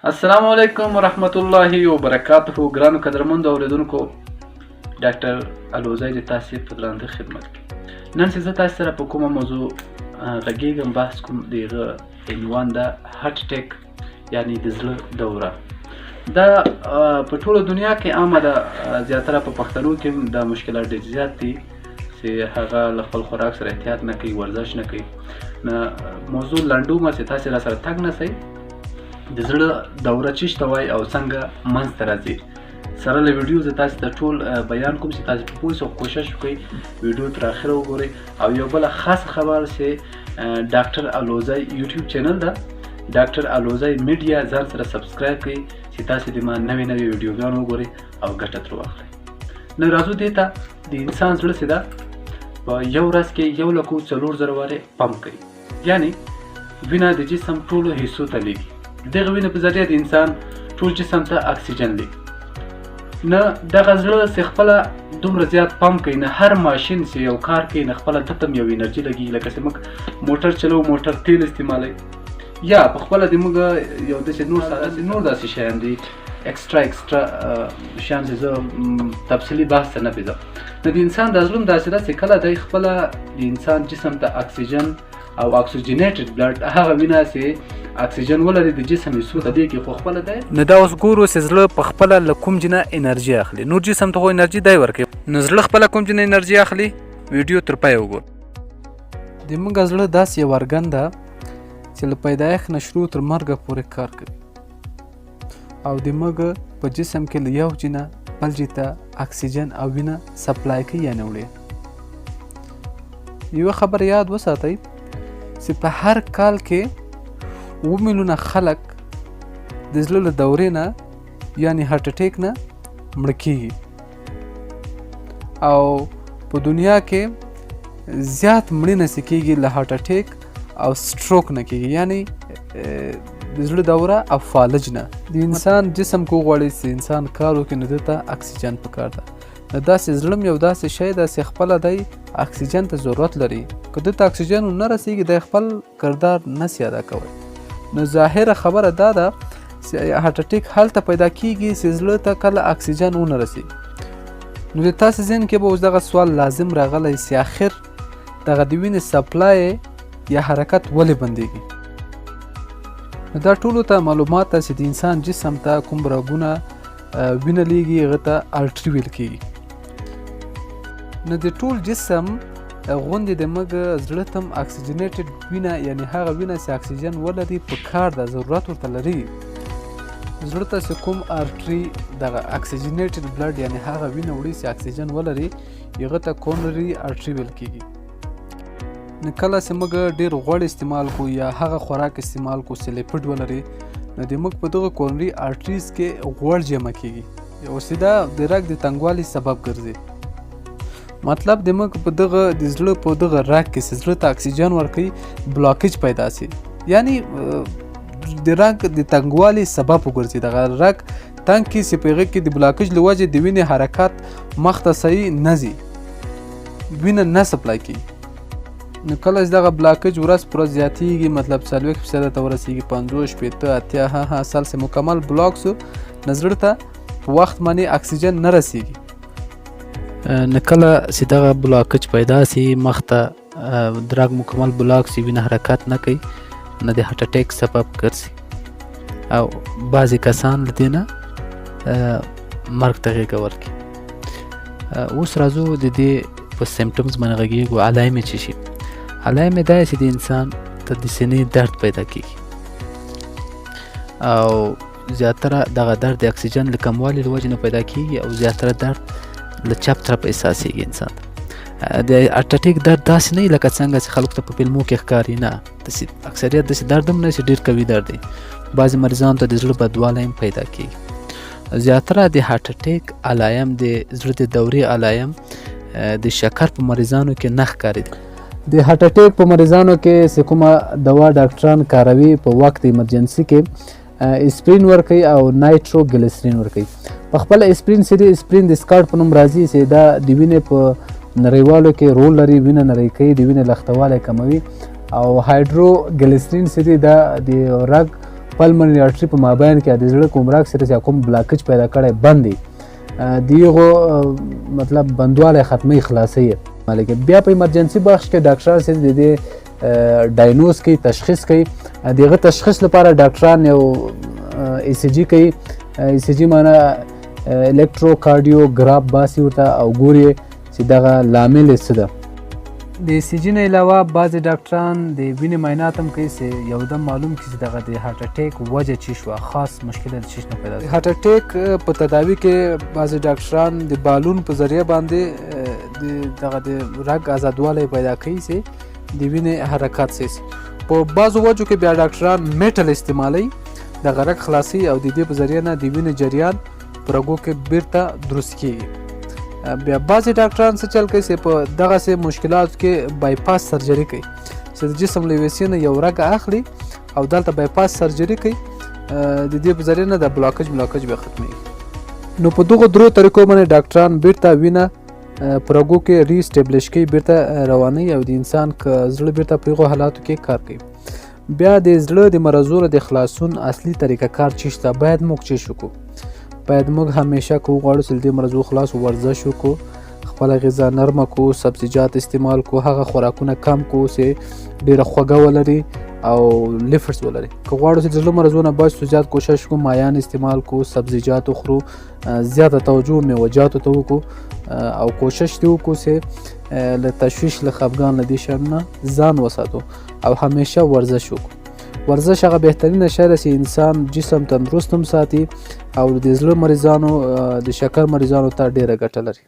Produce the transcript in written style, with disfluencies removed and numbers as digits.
السلام علیکم ورحمت الله وبرکاته. ګرانو قدرمندو اوریدونکو، ډاکټر الوزی د تاسو په درانده خدمت کې. نن زه تاسو سره په کومه موضوع غږیږم بحث کوم، دغه عنوان ده هارت اټیک، یعنی د زړه دوره. دا په ټوله دنیا کې عامه ده، زیاتره په پښتنو کې دا مشکلات ډېر زیات دي چې هغه له خپل خوراک سره احتیاط نه کوي، ورزش نه کوي. موضوع لنډومه چې تاسو را سره تګ نه سئ. د زړه دوره څه ته وایي او څنګه منځته راځي، سره له ویډیو زه تاسو ته ټول بیان کوم چې تاسو په پوه شئ. کوشش وکړئ ویډیو تر اخره وګورئ. او یو بله خاص خبر چې ډاکټر الوزی یوټیوب چینل ده، ډاکټر الوزی میډیا، ځان سره سبسکرایب کړئ چې تاسو د ما نوې نوې ویډیوګانې وګورئ او ګټه ترې واخلئ. نو راځو دې ته د انسان زړه چې ده په یو ورځ کې 1,04,000 وارې پمپ کوي، یعنی وینه د جسم ټولو حصو ته لیږي. دغه وینه په ذریعه د انسان ټول جسم ته اکسیجن لیږي. نه دغه زړه چې خپله دومره زیات پمپ کوي، نه هر ماشین چې یو کار کوي نه خپله دته یو انرژي لګي. لکه چې موږ موټر چلو، موټر تیل استعمالوي، یا په خپله د موږ یو داسې نور داسې شیان دي اکسترا شیان چې زه تفصیلي بحث نه پیځم. نو د انسان د زړه داسې ده چې کله دی خپله د انسان جسم ته اکسیجن او اکسیجنیټډ بلډ، هغه وینه چې اکسیجن ولري د جسم حصو ته دی کې خو خپله دی. نو دا اوس ګورو چې زړه په خپله له کوم جنه انرژي اخلي. نور جسم ته خو انرژي دی ورکوي، نو زړه خپله کوم جنه انرژي اخلي. ویډیو تر پایه وګورو. د موږ زړه داسې یو ارګن ده چې له پیدایښت نه شروع تر مرګه پورې کار کوي، او د موږ په جسم کې له یو جنه بل جي ته اکسیجن او وینه سپلای کوي، یعنې وړي. یوه خبر یاد وساتئ چې په هر کال کې 7 میلیونه خلک د زړه له دورې نه، یعنې هارت اټیک نه مړه کېږي، او په دنیا کې زیات مړینه چې کېږي له هارت اټیک او سټروک نه کېږي، یعنې د زړه دوره او فالج نه. د انسان جسم کو غواړي چې انسان کار وکړي، نو دته اکسیجن پکار ده. نو داسې زړه م یو داسې شی ده چې خپله دی اکسیجن ته ضرورت لري. که دته اکسیجن ونه رسېږي دی خپل کردار نسي ادا کوی. نو ظاهره خبره دا ده چې هارت اټیک هلته پیدا کېږي چې زړه ته کله اکسیجن ونه رسېږي. نو د تاسې ذهن کې به اوس دغه سوال لازم راغلی چې آخر دغه د وینې سپلای یا حرکت ولې بندېږي. نو دا ټولو ته معلومات ده چې د انسان جسم ته کوم رګونه وینه لیږي، هغه ته ارټري ویل کېږي. نو د ټول جسم غوندې د موږ زړه ته هم اکسیجنیټډ وینه، یعنې هغه وینه چې اکسیجن ولري په کار ده، ضرورت ورته لري. زړه ته چې کوم ارټري دغه اکسیجنیټډ بلډ، یعنې هغه وینه وړي چې اکسیجن ولري، هغه ته کورنري ارټري ویل کېږي. نو کله چې موږ ډېر غوړ استعمال کوو یا هغه خوراک استعمال کوو چې لیپډ ولري، نو د موږ په دغه کورنري ارټریز کې غوړ جمع کېږي، او سیده د رګ د تنګوالي سبب ګرځي. مطلب د موږ په دغه د زړه په دغه رګ کې چې زړه ته اکسیجن ورکوي بلاکیج پیدا شي، یعنی د رګ د تنګوالي سبب وګرځي. دغه رګ تنګ کې چې په هغه کې د بلاکیج له وجې د وینې حرکت مخ ته صحیح نه ځي، وینه نه سپلای کېږي. نو کله چې دغه بلاکیج ورځ پر ورځ زیاتېږي، مطلب 40% ته ورسېږي، 50 80 80 سال چې مکمل بلاک شو، نو زړه ته په وخت باندې اکسیجن نه رسېږي. نو کله چې دغه بلاکیج پیدا شي، مخ ته د رګ مکمل بلاک شي، وینه حرکت نه کوي، نو د هارت اټیک سبب ګرځي، او بعضې کسان له دې نه مرګ ته غېږه ورکړي. اوس راځو د دې په سیمټمز باندې غږېږو. علایمې څه شي؟ علایمې دا چې د انسان ته د سینې درد پیدا کېږي، او زیاتره دغه درد د اکسیجن له کموالي له وجې نه پیدا کېږي، او زیاتره درد له چپ طرف احساسېږي انسان ته. د هارت اټیک درد داسې نه وي لکه څنګه چې خلکو ته په فلمو کې ښکاري، نه، داسې اکثریت داسې درد هم نه چې ډېر قوي درد دی. بعضې مریضانو ته د زړه بدوالی هم پیدا کېږي. زیاتره د هارت اټیک علایم، د زړه د دورې علایم د شکر په مریضانو کې نه ښکاري. د هارت اټیک په مریضانو کې چې کومه دوا ډاکټران کاروي په وخت ایمرجنسي کې، اسپرین ورکوي او نایټرو ګلیسرین ورکوي. په خپل اسپرین سری اسپرین د سکاټ په نوم راځي چې دا د وینې په نریوالو کې رول لري، وینه نری کوي، د وینې لختوالی کموي. او هایډرو ګلیسرین سری دا د رګ پلمنري آرټري په مابین کې د زړه کوم راګ سره کوم بلاکج پیدا کړی بند دی دیغه مطلب بندواله ختمي خلاصي مالک بیا په ایمرجنسي بخش کې ډاکټران سره د دې ډاینوز کوي تشخیص کوي دغه تشخیص لپاره ډاکټران یو ای سی جی کوي ای سی جی معنی الکتروکارډیوګراف باسي ورته او ګوري چې دغه لامل څه ده د ای سی جی نه علاوه بعضې ډاکټران د وینې معاینات هم کوي چې یودم معلوم کړي چې دغه د هارټ اټیک وجه څه شوه خاص مشکل د څه نه پیدا شوه هارټ اټیک په تداوي کې بعضې ډاکټران د بالون په ذریعه باندې دغه د رګ ازادوالی پیدا کوي چې د وینې حرکات سي په بعضو وجو کې بیا ډاکټران میټل استعمالوي دغه رګ خلاصي او د دې په ذریعه نه د وینې جریان په رګو کې بیرته درست کیږي بیا بعضې ډاکټران څه چل کوي چې په دغسې مشکلاتو کې بایپاس سرجري کوي چې د جسم له ویسې نه یو رګ اخلي او دلته بایپاس سرجري کوي د دې په ذریعه نه د بلاکج بیا ختمیږي نو په دغو درو طریقو باندې ډاکټران بیرته وینه په رګو کې ری اسټیبلیش کوي بیرته روانوي او د انسان که زړه بیرته په هغو حالاتو کې کار کوي بیا د زړه د مرضونو د خلاصون اصلي طریقه کار چې شته باید موږ څه وکړو باید موږ همیشه که وغواړو چې د دې مرضو خلاص ورزش وکړو خپله غذا نرمه کړو سبزیجات استعمال کړو هغه خوراکونه کم کړو چې ډېره خوږه ولري او لیفرز ولري که غواړو چې د زړه مرضونه بچو زیات کوشش وکړو مایان استعمال کړو سبزیجات وخورو زیاته توجه میوه‌جاتو ته وکړو او کوشش دې وکړو چې له تشویش له خفګان له دې شیانو نه ځان وساتو او همیشه ورزش وکړو ورزش هغه بهترینه شی ده چې انسان جسم تندرست هم ساتي او د زړه مریضانو د شکر مریضانو ته ډېره ګټه لري